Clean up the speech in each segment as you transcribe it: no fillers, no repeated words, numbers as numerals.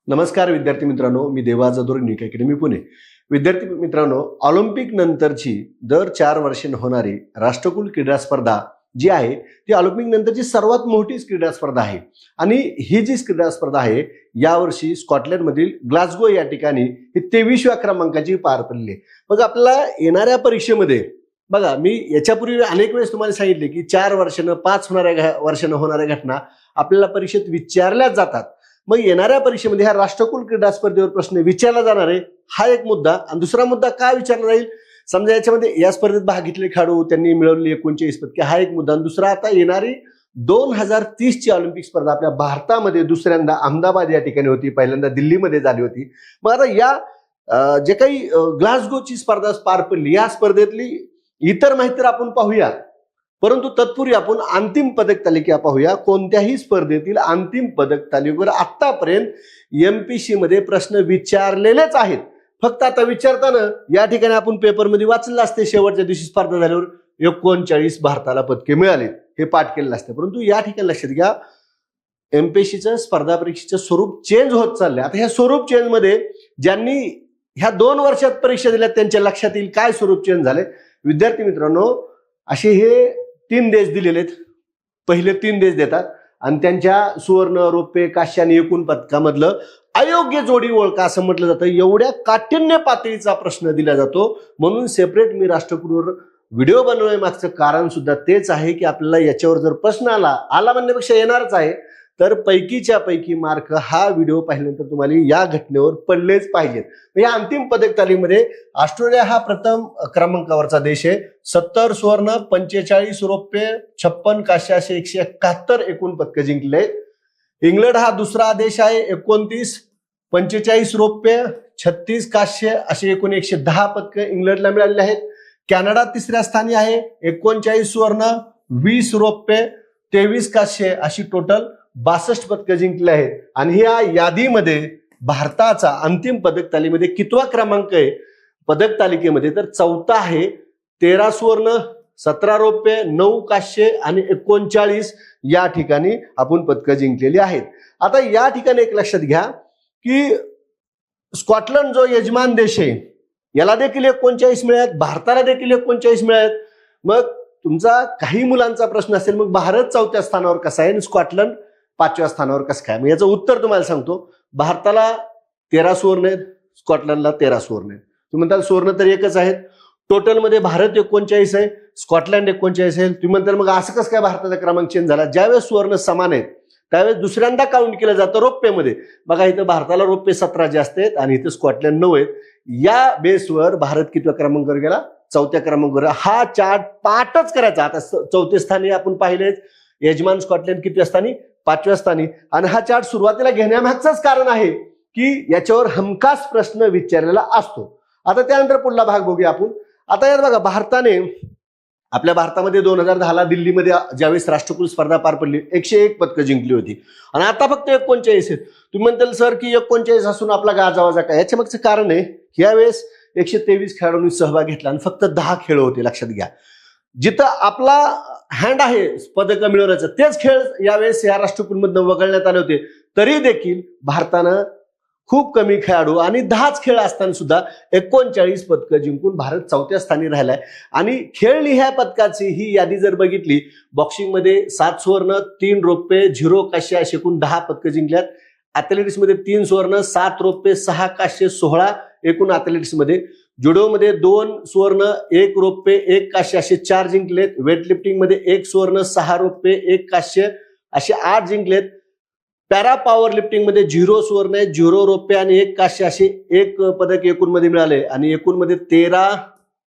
नमस्कार विद्यार्थी मित्रांनो, मी देवा जाधव नीट अकॅडमी पुणे. विद्यार्थी मित्रांनो, ऑलिम्पिक नंतरची दर 4 वर्षांनी होणारी राष्ट्रकुल क्रीडा स्पर्धा जी आहे ती ऑलिम्पिक नंतरची सर्वात मोठी क्रीडा स्पर्धा आहे. आणि ही जी क्रीडा स्पर्धा आहे यावर्षी स्कॉटलंडमधील ग्लासगो या ठिकाणी ही 23व्या क्रमांकाची पार पडली. मग आपल्याला येणाऱ्या परीक्षेमध्ये बघा, मी याच्यापूर्वी अनेक वेळेस तुम्हाला सांगितले की 4 वर्षानं 5 वर्षानं होणाऱ्या घटना आपल्याला परीक्षेत विचारल्या जातात. मग येणाऱ्या परीक्षेमध्ये ह्या राष्ट्रकुल क्रीडा स्पर्धेवर प्रश्न विचारला जाणार आहे, हा एक मुद्दा. आणि दुसरा मुद्दा काय विचारला जाईल, समजा याच्यामध्ये या स्पर्धेत भाग घेतलेले खेळाडू त्यांनी मिळवलेली 39 पदके, हा एक मुद्दा. आणि दुसरा, आता येणारी 2030 ची ऑलिम्पिक स्पर्धा आपल्या भारतामध्ये दुसऱ्यांदा अहमदाबाद या ठिकाणी होती, पहिल्यांदा दिल्लीमध्ये झाली होती. मग आता या जे काही ग्लासगोची स्पर्धा पार पडली, या स्पर्धेतली इतर माहिती तर आपण पाहूया, परंतु तत्पूर्वी आपण अंतिम पदक तालिका पाहूया. कोणत्याही स्पर्धेतील अंतिम पदक तालिकेवर आतापर्यंत एमपीसी मध्ये प्रश्न विचारलेलेच आहेत. फक्त आता विचारताना या ठिकाणी आपण पेपरमध्ये वाचलं असते, शेवटच्या दिवशी स्पर्धा झाल्यावर 39 भारताला पदके मिळाले, हे पाठ केलेलं असतं. परंतु या ठिकाणी लक्षात घ्या, एमपीसीचं स्पर्धा परीक्षेचं स्वरूप चेंज होत चाललंय. आता ह्या स्वरूप चेंज मध्ये ज्यांनी ह्या 2 वर्षात परीक्षा दिल्या त्यांच्या लक्षात येईल काय स्वरूप चेंज झाले. विद्यार्थी मित्रांनो, असे हे 3 देश दिलेले आहेत. पहिले 3 देश देतात आणि त्यांच्या सुवर्ण, रौप्य, कांस्य आणि एकूण पदकामधलं अयोग्य जोडी ओळखा असं म्हटलं जातं. एवढ्या काठिण्य पातळीचा प्रश्न दिला जातो. म्हणून सेपरेट मी राष्ट्रकुलवर व्हिडिओ बनवण्यामागचं कारण सुद्धा तेच आहे की आपल्याला याच्यावर जर प्रश्न आला म्हणण्यापेक्षा येणारच आहे, तर पैकीच्या पैकी मार्क हा व्हिडिओ पाहिल्यानंतर तुम्हाला या घटनेवर पडलेच पाहिजेत. या अंतिम पदक तालीमध्ये ऑस्ट्रेलिया हा प्रथम क्रमांकावरचा देश आहे. 70 सुवर्ण, 45 रौप्य, 56 कांस्य असे 171 एकूण पदक जिंकले. इंग्लंड हा दुसरा देश आहे. 29, 45 रौप्य, 36 कांस्य असे एकूण 110 पदक इंग्लंडला मिळालेले आहेत. कॅनडा तिसऱ्या स्थानी आहे. 39 सुवर्ण, 20 रौप्य, 23 कांस्य अशी टोटल 62 पदकं जिंकले आहेत. आणि या यादीमध्ये भारताचा अंतिम पदक तालिकेमध्ये कितवा क्रमांक आहे पदक तालिकेमध्ये, तर 4था आहे. 13 सुवर्ण, 17 रौप्य, 9 कांस्य आणि 39 या ठिकाणी आपण पदकं जिंकलेली आहेत. आता या ठिकाणी एक लक्षात घ्या की स्कॉटलंड जो यजमान देश आहे याला देखील 39 मिळाले, भारताला देखील 39 मिळाले. मग तुमचा काही मुलांचा प्रश्न असेल, मग भारत 4थ्या स्थानावर कसा आहे आणि स्कॉटलंड 5व्या स्थानावर कसं काय. मग याचं उत्तर तुम्हाला सांगतो. भारताला 13 सुवर्ण आहेत, स्कॉटलंडला 13 सुवर्ण आहेत. तुम्ही म्हणताल सुवर्ण तर एकच आहेत. टोटलमध्ये भारत 39 आहे, स्कॉटलंड 39 आहे. तुम्ही म्हणताल मग असं कसं काय भारताचा क्रमांक चेंज झाला. ज्यावेळेस सुवर्ण समान आहेत त्यावेळेस दुसऱ्यांदा काउंट केलं जातं रौप्यमध्ये. बघा, इथं भारताला रौप्य 17 जास्त आहेत आणि इथं स्कॉटलंड 9 आहेत. या बेसवर भारत कितव्या क्रमांकावर गेला, 4थ्या क्रमांकावर. हा चार्ट पाठच करायचा. आता 4थ्या स्थानी आपण पाहिलेच, यजमान स्कॉटलंड कितव्या स्थानी, 5व्या स्थानी. आणि हा चार्ट सुरुवातीला घेण्यामागचंच कारण आहे की याच्यावर हमखास प्रश्न विचारलेला असतो. आता त्यानंतर पुढला भाग बघूया आपण. आता यात बघा, आपल्या भारतामध्ये 2010ला दिल्लीमध्ये ज्यावेळेस राष्ट्रकुल स्पर्धा पार पडली 101 पदकं जिंकली होती आणि आता फक्त 39 आहेत. तुम्ही म्हणताल सर की 39 असून आपला गाजावाजा काय. याच्या मागचं कारण आहे, यावेळेस 123 खेळाडूंनी सहभाग घेतला आणि फक्त 10 खेळ होते. लक्षात घ्या, जिथं आपला हँड आहे पदकं मिळवण्याचं तेच खेळ यावेळेस या राष्ट्रकुलमधनं वगळण्यात आले होते. तरी देखील भारतानं खूप कमी खेळाडू आणि 10च खेळ असताना सुद्धा 39 पदकं जिंकून भारत 4थ्या स्थानी राहिलाय. आणि खेळली ह्या पदकाची ही यादी जर बघितली, बॉक्सिंगमध्ये 7 सुवर्ण, 3 रौप्य, 0 कांस्य असे एकूण 10 पदकं जिंकल्यात. ॲथलेटिक्समध्ये 3 सुवर्ण, 7 रौप्य, 6 कांस्य, 16 एकूण ॲथलेटिक्समध्ये. जुडोमध्ये 2 सुवर्ण, 1 रौप्य, 1 कांस्य असे 4 जिंकलेत. वेटलिफ्टिंगमध्ये 1 सुवर्ण, 6 रौप्य, 1 कांस्य असे 8 जिंकलेत. पॅरा पॉवर लिफ्टिंगमध्ये 0 सुवर्ण, 0 रौप्य आणि 1 कांस्य असे 1 पदक एकूण मध्ये मिळाले. आणि एकूण मध्ये 13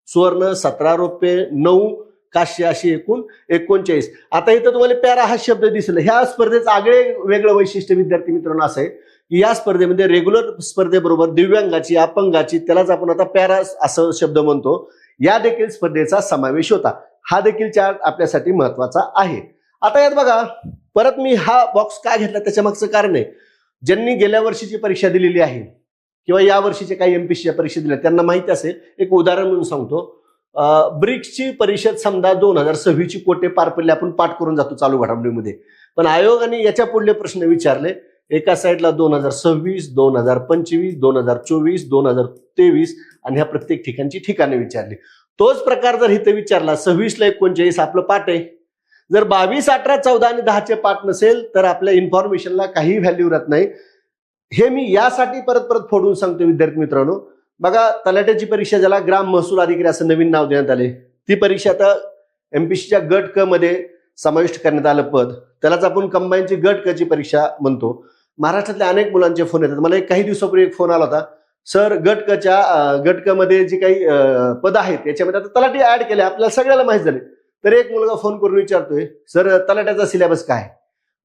सुवर्ण, 17 रौप्य, 9 कांस्य असे एकूण 39. आता इथं तुम्हाला पॅरा हा शब्द दिसला. ह्या स्पर्धेचं आगळे वेगळं वैशिष्ट्य विद्यार्थी मित्रांनो असं आहे की या स्पर्धेमध्ये रेग्युलर स्पर्धेबरोबर दिव्यांगाची, अपंगाची, त्यालाच आपण आता पॅरा असं शब्द म्हणतो, या देखील स्पर्धेचा समावेश होता. हा देखील चार्ट आपल्यासाठी महत्वाचा आहे. आता यात बघा, परत मी हा बॉक्स का घेतला त्याच्या मागचं कारण आहे, ज्यांनी गेल्या वर्षीची परीक्षा दिलेली आहे किंवा या वर्षीचे काही एमपीसीच्या परीक्षा दिल्या त्यांना माहिती असेल. एक उदाहरण म्हणून सांगतो. ब्रिक्सची परिषद समजा 2026ची कोटे पार पडले, आपण पाठ करून जातो चालू घडामोडीमध्ये, पण आयोगाने याच्या पुढले प्रश्न विचारले एका साईडला 2026, 2025, 2024, 2023 आणि ह्या प्रत्येक ठिकाणची ठिकाणे विचारली. तोच प्रकार जर इथं विचारला 26ला 39 आपलं पाठ आहे. जर 22, 18, 14 आणि 10चे पाठ नसेल तर आपल्या इन्फॉर्मेशनला काही व्हॅल्यू राहत नाही. हे मी यासाठी परत परत फोडून सांगतो विद्यार्थी मित्रांनो. बघा, तलाट्याची परीक्षा ज्याला ग्राम महसूल अधिकारी असं नवीन नाव देण्यात आले, ती परीक्षा आता एमपीसीच्या गट क मध्ये समाविष्ट करण्यात आलं पद, त्यालाच आपण कंबाईनची गट क ची परीक्षा म्हणतो. महाराष्ट्रातल्या अनेक मुलांचे फोन येतात. मला काही दिवसापूर्वी एक फोन आला होता, सर गट क मध्ये जी काही पद आहेत याच्यामध्ये आता तलाठी ऍड केले, आपल्याला सगळ्याला माहित झाले. तर एक मुलगा फोन करून विचारतोय, सर तलाट्याचा सिलेबस काय?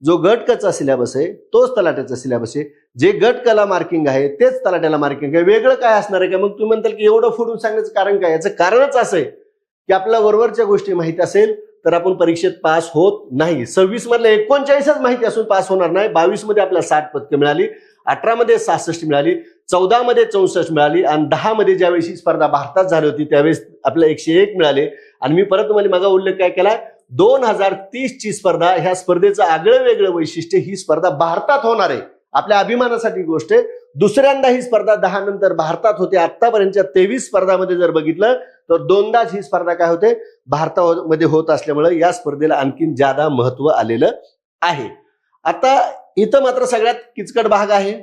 जो गट क चा सिलेबस आहे तोच तलाट्याचा सिलेबस आहे. जे गट क ला मार्किंग आहे तेच तलाट्याला मार्किंग आहे. वेगळं काय असणार आहे का? मग तुम्ही म्हणताल की एवढं फोडून सांगण्याचं कारण काय? याचं कारणच असं आहे की आपल्याला वरवरच्या गोष्टी माहिती असेल तर आपण परीक्षेत पास होत नाही. 26 मधल्या 39च माहिती असून पास होणार नाही. 22 मध्ये आपल्याला 60 पदकं मिळाली, 18 मध्ये 66 मिळाली, 14 मध्ये 64 मिळाली आणि 10 मध्ये ज्यावेळी स्पर्धा भारतात झाली होती त्यावेळेस आपल्याला 101 मिळाले. आणि मी परत तुम्हाला मागा उल्लेख काय केला, 2030 ची स्पर्धा, ह्या स्पर्धेचं आगळं वेगळं वैशिष्ट्य, ही स्पर्धा भारतात होणार आहे. आपल्या अभिमानासाठी गोष्ट आहे. दुसऱ्यांदा ही स्पर्धा 10 नंतर भारतात होते. आतापर्यंतच्या 23 स्पर्धामध्ये जर बघितलं तर दोनदाच ही स्पर्धा काय होते, भारतामध्ये होत असल्यामुळे या स्पर्धेला आणखीन ज्यादा महत्व आलेलं आहे. आता इथं मात्र सगळ्यात किचकट भाग आहे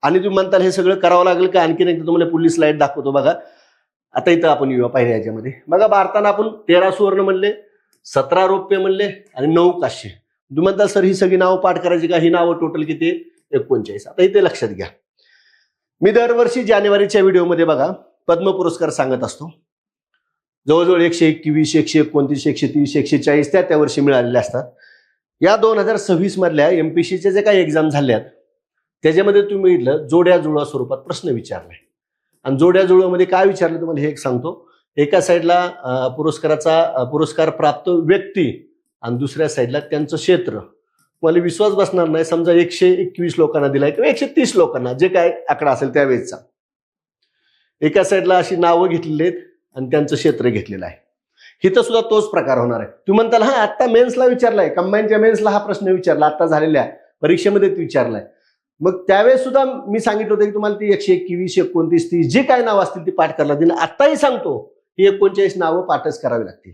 आणि तुम्ही म्हणताल हे सगळं करावं लागेल का? आणखीन एकदा तुम्हाला पुढली स्लाइड दाखवतो बघा. आता इथं आपण येऊया पहिल्या याच्यामध्ये. बघा, भारतानं आपण 13 सुवर्ण म्हणले, 17 रौप्य म्हणले आणि 9 कांस्य. तुम्ही म्हणताल सर ही सगळी नावं पाठ करायची का? ही नावं टोटल किती? 39. आता इथे लक्षात घ्या, मी दरवर्षी जानेवारीच्या व्हिडिओमध्ये बघा पद्म पुरस्कार सांगत असतो. जवळजवळ 121, 129, 130, 140 त्या वर्षी मिळालेले असतात. या 2026 मधल्या एमपीसीच्या जे काही एक्झाम झाल्यात त्याच्यामध्ये तुम्ही बघितलं जोड्या जुळवा स्वरूपात प्रश्न विचारलाय. आणि जोड्या जुळवामध्ये काय विचारलं तुम्हाला हे एक सांगतो. एका साईडला पुरस्कार प्राप्त व्यक्ती आणि दुसऱ्या साईडला त्यांचं क्षेत्र. मला विश्वास बसणार नाही, समजा 121 लोकांना दिलाय किंवा 130 लोकांना, जे काय आकडा असेल त्यावेळेचा. एका साईडला अशी नावं घेतलेली आहेत आणि त्यांचं क्षेत्र घेतलेलं आहे. इथं सुद्धा तोच प्रकार होणार आहे. तुम्ही म्हणताल हा आता मेन्सला विचारलाय, कंबाईनच्या मेन्सला हा प्रश्न विचारला, आता झालेल्या परीक्षेमध्ये विचारलाय. मग त्यावेळेस सुद्धा मी सांगितलं होतं की तुम्हाला ती 121, 29, 30 जे काय नावं असतील ती पाठ करायला लागतील. आताही सांगतो ही 39 नावं पाठच करावी लागतील,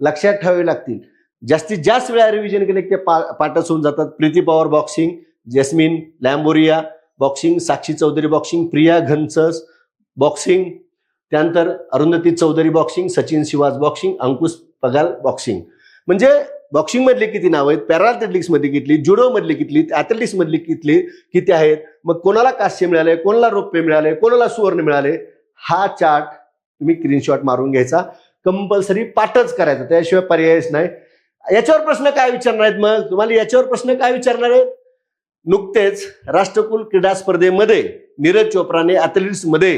लक्षात ठेवावी लागतील. जास्तीत जास्त वेळा रिव्हिजन केले की ते पाठच होऊन जातात. Preeti Pawar boxing, Jaismine Lamboria boxing, Sakshi Chaudhary boxing, Priya घनसस बॉक्सिंग, त्यानंतर अरुंधती चौधरी बॉक्सिंग, सचिन शिवाज बॉक्सिंग, अंकुश पगाल बॉक्सिंग. म्हणजे बॉक्सिंग मधले किती नाव आहेत, पॅरा ॲथलेटिक्स मध्ये किती, जुडो मधली किती, ॲथलेटिक्स मधली किती आहेत, मग कोणाला कांस्य मिळाले, कोणाला रौप्य मिळाले, कोणाला सुवर्ण मिळाले, हा चार्ट तुम्ही स्क्रीनशॉट मारून घ्यायचा. कंपल्सरी पाठच करायचा, त्याशिवाय पर्यायच नाही. याच्यावर प्रश्न काय विचारणार आहेत? मग तुम्हाला याच्यावर प्रश्न काय विचारणार आहेत? नुकतेच राष्ट्रकुल क्रीडा स्पर्धेमध्ये नीरज चोप्राने ॲथलेटिक्स मध्ये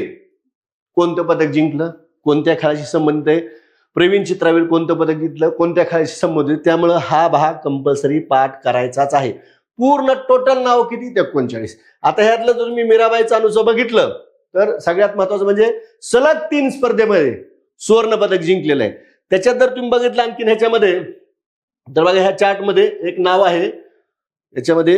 कोणतं पदक जिंकलं, कोणत्या खेळाशी संबंधित आहे, प्रवीण चित्रावेल कोणतं पदक जिंकलं, कोणत्या खेळाशी संबंधित, त्यामुळे हा भाग कंपल्सरी पाठ करायचाच आहे. पूर्ण टोटल नाव किती? 39. आता ह्यातलं जर मी मीराबाई चानूचं बघितलं तर सगळ्यात महत्वाचं म्हणजे सलग 3 स्पर्धेमध्ये सुवर्ण पदक जिंकलेलं आहे. त्याच्यात जर तुम्ही बघितलं आणखीन ह्याच्यामध्ये तर बघा, ह्या चार्टमध्ये एक नाव आहे, याच्यामध्ये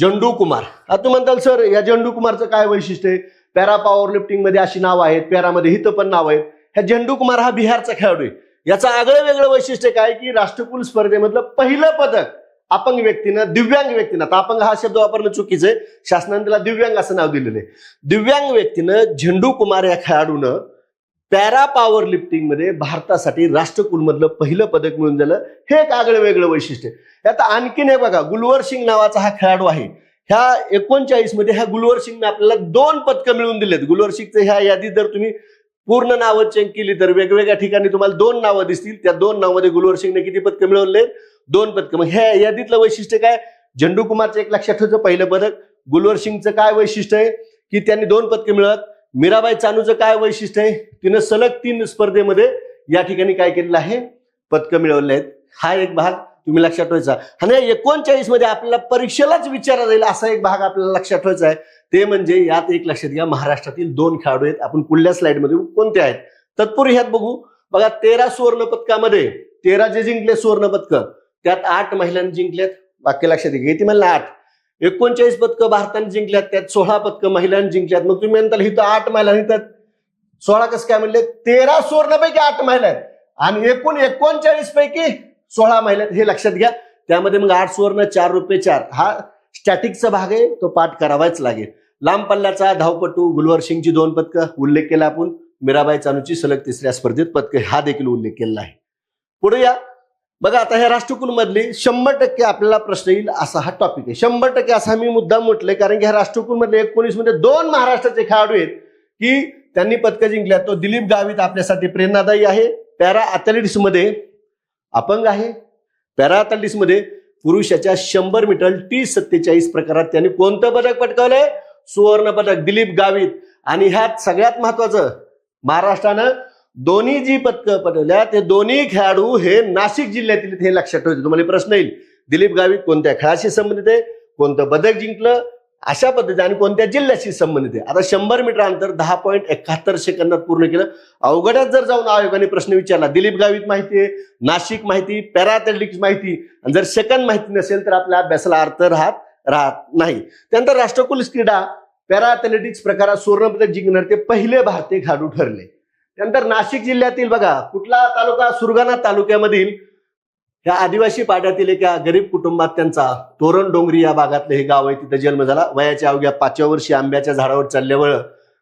झंडू कुमार. आता तुम्ही म्हणताल सर या झंडू कुमारचं काय वैशिष्ट्य आहे? पॅरा पॉवर लिफ्टिंग मध्ये अशी नाव आहेत, पॅरामध्ये हिथं पण नाव आहेत. ह्या झंडू कुमार हा बिहारचा खेळाडू आहे. याचं आगळं वेगळं वैशिष्ट्य काय की राष्ट्रकुल स्पर्धेमधलं पहिलं पदक अपंग व्यक्तीनं, दिव्यांग व्यक्तीनं, आता अपंग हा शब्द वापरणं चुकीचं आहे, शासनाने त्याला दिव्यांग असं नाव दिलेलं आहे. दिव्यांग व्यक्तीनं झंडू कुमार या खेळाडूनं पॅरा पॉवर लिफ्टिंग मध्ये भारतासाठी राष्ट्रकुल मधलं पहिलं पदक मिळून झालं. हे एक आगळं वेगळं वैशिष्ट्य. आता आणखीन हे बघा, गुलवर सिंग नावाचा हा खेळाडू आहे. ह्या 39 मध्ये ह्या गुलवर सिंगने आपल्याला 2 पदकं मिळवून दिलेत. गुलवर सिंगचं ह्या यादीत जर तुम्ही पूर्ण नावं चेक केली तर वेगवेगळ्या ठिकाणी तुम्हाला 2 नावं दिसतील. त्या 2 नावामध्ये गुलवर सिंगने किती पदकं मिळवले? 2 पदकं. मग ह्या यादीतलं वैशिष्ट्य काय? झंडू कुमारचं एक लक्षात ठेवायचं पहिलं पदक. गुलवर सिंगचं काय वैशिष्ट्य आहे की त्यांनी 2 पदकं मिळवत. मीराबाई चानूचं काय वैशिष्ट्य आहे? तिनं सलग 3 स्पर्धेमध्ये या ठिकाणी काय केलेलं आहे? पदकं मिळवले आहेत. हा एक भाग तुम्ही लक्षात ठेवायचा. आणि 39 मध्ये आपल्याला परीक्षेलाच विचारला जाईल असा एक भाग आपल्याला लक्षात ठेवायचा आहे. ते म्हणजे यात एक लक्षात घ्या, महाराष्ट्रातील 2 खेळाडू आहेत. आपण पुढल्या स्लाइडमध्ये कोणते आहेत तत्पूर्वी ह्यात बघू. बघा, 13 सुवर्ण पदकामध्ये 13 जे जिंकले सुवर्ण पदक त्यात 8 महिलांनी जिंकलेत. वाक्य लक्षात घ्या, किती म्हणलं 8. 39 पदकं भारताने जिंकल्यात, त्यात 16 पदकं महिलांनी जिंकल्यात. मग तुम्ही म्हणताल इथं 8 महिला, इथं 16 कसं काय म्हणले? 13 सुवर्णपैकी 8 महिला आहेत आणि एकूण 39 पैकी 16 महिला आहेत, हे लक्षात घ्या. त्यामध्ये मग 8 सुवर्ण 4 रुपये 4 हा स्टॅटिकचा भाग आहे, तो पाठ करावाच लागेल. लांब पल्ल्याचा धावपटू गुलवर सिंगची 2 पदकं उल्लेख केला आपण. मीराबाई चानूची सलग 3ऱ्या स्पर्धेत पदकं हा देखील उल्लेख केलेला आहे. पुढे या बघा, आता ह्या राष्ट्रकुल मधली 100% आपल्याला प्रश्न येईल असा हा टॉपिक आहे. 100% असा मी मुद्दाम म्हटलंय कारण की ह्या राष्ट्रकुल मधले 19 मध्ये 2 महाराष्ट्राचे खेळाडू आहेत की त्यांनी पदकं जिंकल्यात. तो दिलीप गावित आपल्यासाठी प्रेरणादायी आहे. पॅरा ॲथलेटिक्स मध्ये अपंग आहे. पॅरा ॲथलेटिक्स मध्ये पुरुषाच्या 100 मीटर T47 प्रकारात त्यांनी कोणतं पदक पटकावलंय? सुवर्ण पदक. दिलीप गावित. आणि ह्यात सगळ्यात महत्वाचं, महाराष्ट्रानं दोन्ही जी पदकं पटवल्या ते दोन्ही खेळाडू हे नाशिक जिल्ह्यातील, हे लक्षात ठेवायचे. तुम्हाला प्रश्न येईल, दिलीप गावित कोणत्या खेळाशी संबंधित आहे, कोणतं पदक जिंकलं, अशा पद्धतीने आणि कोणत्या जिल्ह्याशी संबंधित आहे. आता 100 मीटर अंतर 10.71 सेकंदात पूर्ण केलं. अवघड्यात जर जाऊन आयोगाने प्रश्न विचारला, दिलीप गावित माहिती आहे, नाशिक माहिती, पॅरा ॲथलेटिक्स माहिती, आणि जर सेकंद माहिती नसेल तर आपल्या अभ्यासाला अर्थ राहत नाही. त्यानंतर राष्ट्रकुल क्रीडा पॅरा ॲथलेटिक्स प्रकारात सुवर्णपदक जिंकणार ते पहिले भारतीय खेळाडू ठरले. त्यानंतर नाशिक जिल्ह्यातील बघा कुठला तालुका? सुरगाणा तालुक्यामधील ह्या आदिवासी पाड्यातील एका गरीब कुटुंबात त्यांचा तोरण डोंगरी या भागातलं हे गाव आहे, तिथं जन्म झाला. वयाच्या अवघ्या 5व्या वर्षी आंब्याच्या झाडावर चालल्यावर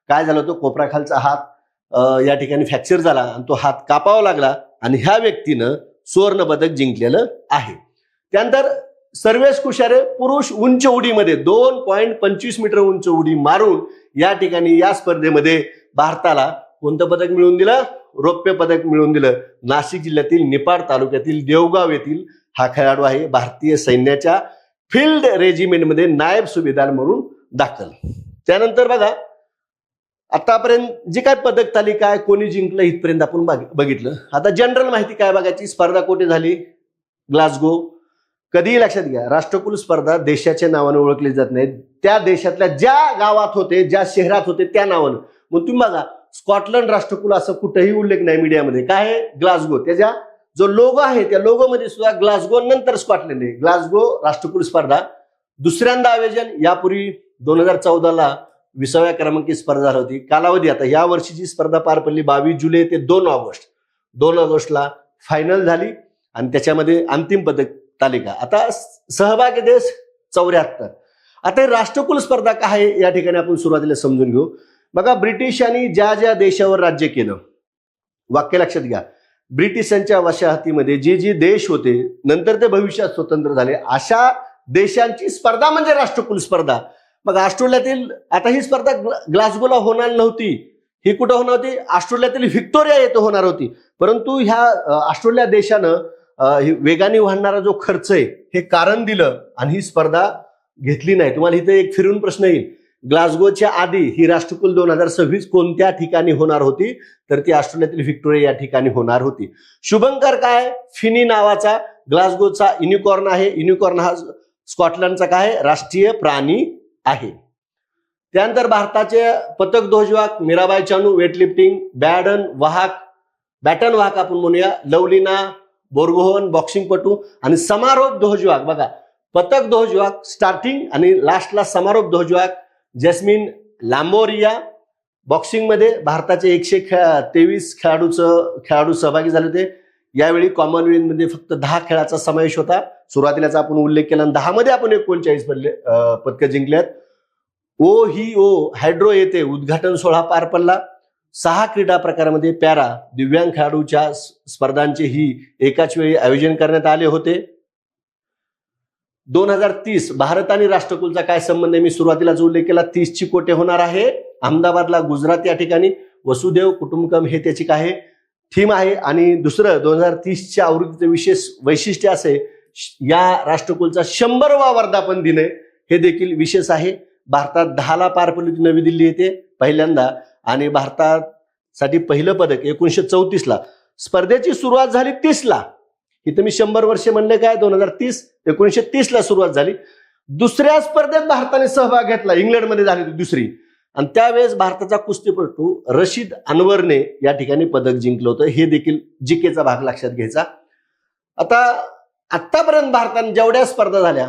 काय झालं, तो कोपराखालचा हात या ठिकाणी फ्रॅक्चर झाला आणि तो हात कापावा लागला आणि ह्या व्यक्तीनं सुवर्ण पदक जिंकलेलं आहे. त्यानंतर सर्वेश कुशारे पुरुष उंच उडीमध्ये 2.25 मीटर उंच उडी मारून या ठिकाणी या स्पर्धेमध्ये भारताला कोणतं पदक मिळवून दिलं? रौप्य पदक मिळवून दिलं. नाशिक जिल्ह्यातील निपाड तालुक्यातील देवगाव येथील हा खेळाडू आहे. भारतीय सैन्याच्या फील्ड रेजिमेंटमध्ये नायब सुभेदार म्हणून दाखल. त्यानंतर बघा आतापर्यंत जी काय पदक तालिका आहे, कोणी जिंकलं इथपर्यंत आपण बघितलं. आता जनरल माहिती काय बघायची? स्पर्धा कुठे झाली? ग्लासगो. कधीही लक्षात घ्या, राष्ट्रकुल स्पर्धा देशाच्या नावाने ओळखली जात नाही, त्या देशातल्या ज्या गावात होते, ज्या शहरात होते त्या नावानं. मग तुम्ही बघा स्कॉटलंड राष्ट्रकुल असं कुठेही उल्लेख नाही मीडियामध्ये. काय आहे? ग्लासगो. त्याच्या जो लोगो आहे त्या लोगो मध्ये सुद्धा ग्लासगो नंतर स्कॉटलंड आहे. ग्लासगो राष्ट्रकुल स्पर्धा दुसऱ्यांदा आयोजन. यापूर्वी 2014ला 20व्या क्रमांकी स्पर्धा झाली होती. कालावधी आता या वर्षीची स्पर्धा पार पडली 22 जुलै ते 2 ऑगस्ट. 2 ऑगस्टला फायनल झाली आणि त्याच्यामध्ये अंतिम पदक तालिका. आता सहभागी देश 74. आता राष्ट्रकुल स्पर्धा काय आहे या ठिकाणी आपण सुरुवातीला समजून घेऊ. बघा ब्रिटिशांनी ज्या ज्या देशावर राज्य केलं, वाक्य लक्षात घ्या, ब्रिटिशांच्या वसाहतीमध्ये जे जे देश होते नंतर ते भविष्यात स्वतंत्र झाले, अशा देशांची स्पर्धा म्हणजे राष्ट्रकुल स्पर्धा. मग ऑस्ट्रेलियातील आता ही स्पर्धा ग्लासगोला होणार नव्हती. ही कुठं होणार होती? ऑस्ट्रेलियातील व्हिक्टोरिया येथे होणार होती. परंतु ह्या ऑस्ट्रेलिया देशानं वेगाने वाढणारा जो खर्च आहे हे कारण दिलं आणि ही स्पर्धा घेतली नाही. तुम्हाला इथे एक फिरून प्रश्न येईल, ग्लासगोच्या आधी ही राष्ट्रकुल 2026 कोणत्या ठिकाणी होणार होती? तर ती ऑस्ट्रेलियातील व्हिक्टोरिया या ठिकाणी होणार होती. शुभंकर काय? फिनी नावाचा ग्लासगोचा युनिकॉर्न आहे. युनिकॉर्न हा स्कॉटलंडचा काय? राष्ट्रीय प्राणी आहे. त्यानंतर भारताचे पतक ध्वजवाहक मीराबाई चानू वेटलिफ्टिंग, बॅटन वाहक आपण म्हणूया लवलीना बोरगोहन बॉक्सिंगपटू, आणि समारोप ध्वजवाहक बघा पतक ध्वजवाहक स्टार्टिंग आणि लास्टला समारोप ध्वजवाहक जॅस्मिन लांबोरिया. बॉक्सिंगमध्ये भारताचे 123 खेळाडू सहभागी झाले होते. यावेळी कॉमनवेल्थमध्ये फक्त 10 खेळाचा समावेश होता. सुरुवातीलाच आपण उल्लेख केला, 10 मध्ये आपण 39 पदकं जिंकल्यात. हायड्रो येथे उद्घाटन सोहळा पार पडला. 6 क्रीडा प्रकारामध्ये पॅरा दिव्यांग खेळाडूच्या स्पर्धांचे ही एकाच वेळी आयोजन करण्यात आले होते. 2030 भारत आणि राष्ट्रकुलचा काय संबंध आहे? मी सुरुवातीलाच उल्लेख केला. 30 ची कोटे होणार आहे अहमदाबादला, गुजरात या ठिकाणी. वसुदेव कुटुंबकम हे त्याची काय थीम आहे. आणि दुसरं 2030च्या आवृत्तीचं विशेष वैशिष्ट्य असे, या राष्ट्रकुलचा 100वा वर्धापन दिन आहे, हे देखील विशेष आहे. भारतात 10ला पार पडली होती नवी दिल्ली येथे पहिल्यांदा, आणि भारतासाठी पहिलं पदक 1934ला. स्पर्धेची सुरुवात झाली 30ला. इथं मी 100 वर्षे म्हणले काय? 1930ला सुरुवात झाली. दुसऱ्या स्पर्धेत भारताने सहभाग घेतला, इंग्लंडमध्ये झाली होती दुसरी, आणि त्यावेळेस भारताचा कुस्तीपटू रशीद अनवरने या ठिकाणी पदक जिंकलं होतं. हे देखील जीकेचा भाग लक्षात घ्यायचा. आतापर्यंत भारताने जेवढ्या स्पर्धा झाल्या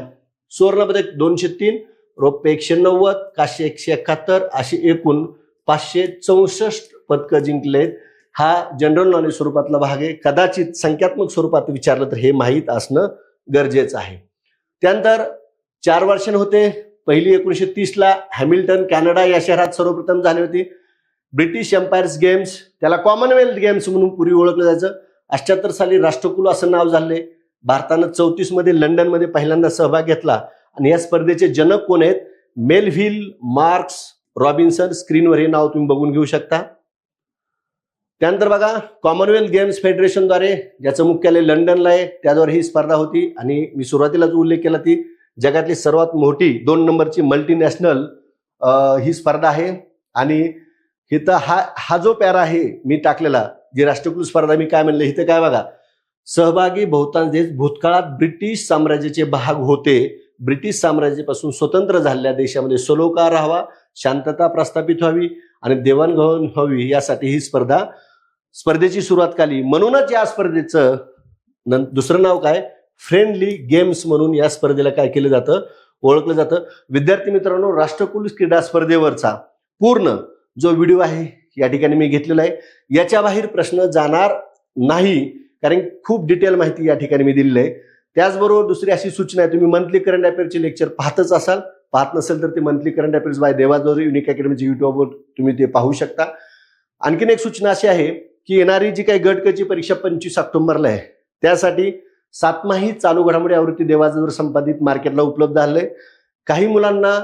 सुवर्णपदक 203, रौप्य 190, कांस्य 171 अशी एकूण 564 पदकं जिंकलेत. हा जनरल नॉलेज स्वरूपातला भाग आहे. कदाचित संख्यात्मक स्वरूपात विचारलं तर हे माहीत असणं गरजेचं आहे. त्यानंतर 4 वर्षांनी होते. पहिली 1930ला हॅमिल्टन कॅनडा या शहरात सर्वप्रथम झाली होती. ब्रिटिश एम्पायर्स गेम्स, त्याला कॉमनवेल्थ गेम्स म्हणून पूर्वी ओळखलं जायचं. 78 साली राष्ट्रकुल असं नाव झाले. भारतानं 34 मध्ये लंडनमध्ये पहिल्यांदा सहभाग घेतला आणि या स्पर्धेचे जनक कोण आहेत? मेलव्हिल, मार्क्स, रॉबिन्सन. स्क्रीनवर हे नाव तुम्ही बघून घेऊ शकता. त्यानंतर बघा, कॉमनवेल्थ गेम्स फेडरेशनद्वारे, ज्याचं मुख्यालय लंडनला आहे, त्याद्वारे ही स्पर्धा होती आणि मी सुरुवातीलाच उल्लेख केला ती जगातली सर्वात मोठी 2 नंबरची मल्टीनॅशनल ही स्पर्धा आहे. आणि इथं हा जो पॅरा आहे मी टाकलेला, जी राष्ट्रकुल स्पर्धा मी काय म्हणलं, इथं काय बघा, सहभागी बहुतांश देश भूतकाळात ब्रिटिश साम्राज्याचे भाग होते. ब्रिटिश साम्राज्यापासून स्वतंत्र झालेल्या देशामध्ये सलोखा राहावा, शांतता प्रस्थापित व्हावी आणि देवाणघेवाण व्हावी यासाठी ही स्पर्धेची सुरुवात केली. म्हणूनच या स्पर्धेचं दुसरं नाव काय? फ्रेंडली गेम्स म्हणून या स्पर्धेला काय केलं जातं? ओळखलं जातं. विद्यार्थी मित्रांनो, राष्ट्रकुल क्रीडा स्पर्धेवरचा पूर्ण जो व्हिडिओ आहे या ठिकाणी मी घेतलेला आहे. याच्या बाहेर प्रश्न जाणार नाही, कारण खूप डिटेल माहिती या ठिकाणी मी दिलेली आहे. त्याचबरोबर दुसरी अशी सूचना आहे, तुम्ही मंथली करंट अफेअरचे लेक्चर पाहतच असाल. पाहत नसेल तर ते मंथली करंट अफेअर्स बाय देवाजोरी युनिक अकॅडमीच्या युट्यूबवर तुम्ही ते पाहू शकता. आणखीन एक सूचना अशी आहे की येणारी जी काही गटकची परीक्षा 25 ऑक्टोबरला आहे, त्यासाठी 7माही चालू घडामोडी आवृत्ती देवाजोर संपादित मार्केटला उपलब्ध आहे. काही मुलांना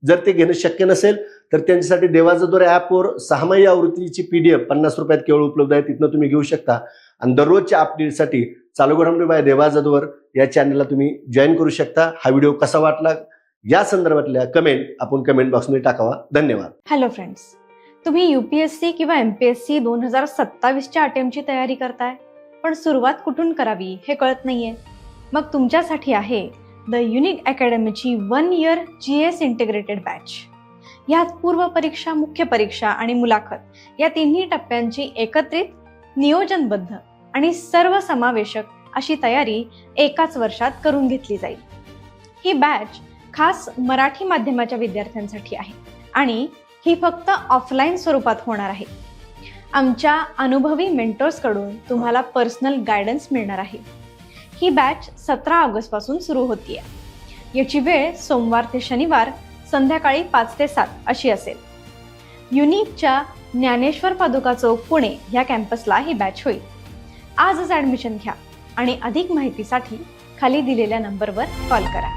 जर ते घेणं शक्य नसेल तर त्यांच्यासाठी देवाजोर ॲपवर 6माही आवृत्तीची PDF 50 रुपयात केवळ उपलब्ध आहे. तिथनं तुम्ही घेऊ शकता. आणि दररोजच्या अपडेटसाठी चालू घडामोडी बाय देवाजोर या चॅनलला तुम्ही जॉईन करू शकता. हा व्हिडिओ कसा वाटला या संदर्भातल्या कमेंट आपण कमेंट बॉक्समध्ये टाकावा. धन्यवाद. हॅलो फ्रेंड्स, तुम्ही UPSC किंवा MPSC 2027च्या अटेम्प्टची तयारी करताय, पण सुरुवात कुठून करावी हे कळत नाहीये. मग तुमच्यासाठी आहे द युनिक अकॅडमीची 1 इयर GS इंटिग्रेटेड बॅच. यात पूर्व परीक्षा, मुख्य परीक्षा आणि मुलाखत या तिन्ही टप्प्यांची एकत्रित, नियोजनबद्ध आणि सर्वसमावेशक अशी तयारी एकाच वर्षात करून घेतली जाईल. ही बॅच खास मराठी माध्यमाच्या विद्यार्थ्यांसाठी आहे आणि ही फक्त ऑफलाईन स्वरूपात होणार आहे. आमच्या अनुभवी मेंटर्सकडून तुम्हाला पर्सनल गायडन्स मिळणार आहे. ही बॅच 17 ऑगस्टपासून सुरू होतीये. याची वेळ सोमवार ते शनिवार संध्याकाळी 5 ते 7 अशी असेल. युनिकच्या ज्ञानेश्वर पादुका चौक पुणे या कॅम्पसला ही बॅच होईल. आजच ॲडमिशन घ्या आणि अधिक माहितीसाठी खाली दिलेल्या नंबरवर कॉल करा.